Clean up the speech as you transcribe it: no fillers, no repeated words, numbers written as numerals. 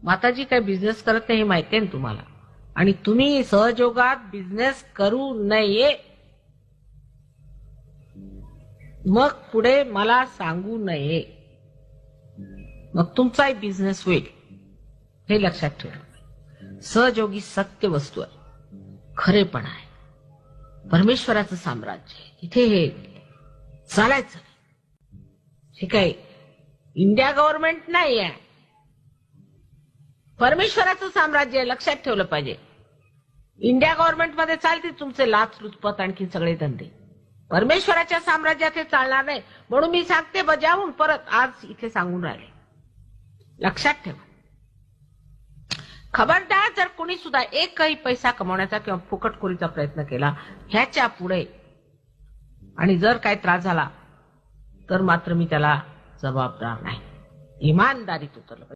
माताजी काय बिझनेस करत नाही हे माहिती आहे ना तुम्हाला, आणि तुम्ही सहयोगात बिझनेस करू नये. मग पुढे मला सांगू नये, मग तुमचाही बिझनेस होईल हे लक्षात ठेवा. सहयोगी सत्य वस्तू आहे, खरेपणा आहे, परमेश्वराचं साम्राज्य आहे. इथे हे चालायचं. हे काय इंडिया गव्हर्नमेंट नाही आहे, परमेश्वराचं साम्राज्य आहे. लक्षात ठेवलं पाहिजे. इंडिया गव्हर्नमेंट मध्ये चालते तुमचे लाच लुचपत आणखी सगळे धंदे, परमेश्वराच्या साम्राज्यात हे चालणार नाही. म्हणून मी सांगते बजावून परत आज इथे सांगून राहिले. लक्षात ठेवा. खबरदार जर कोणी सुद्धा एकही पैसा कमवण्याचा किंवा फुकटखोरीचा प्रयत्न केला ह्याच्या पुढे, आणि जर काही त्रास झाला तर मात्र मी त्याला जबाबदार नाही. इमानदारीत उतरलं.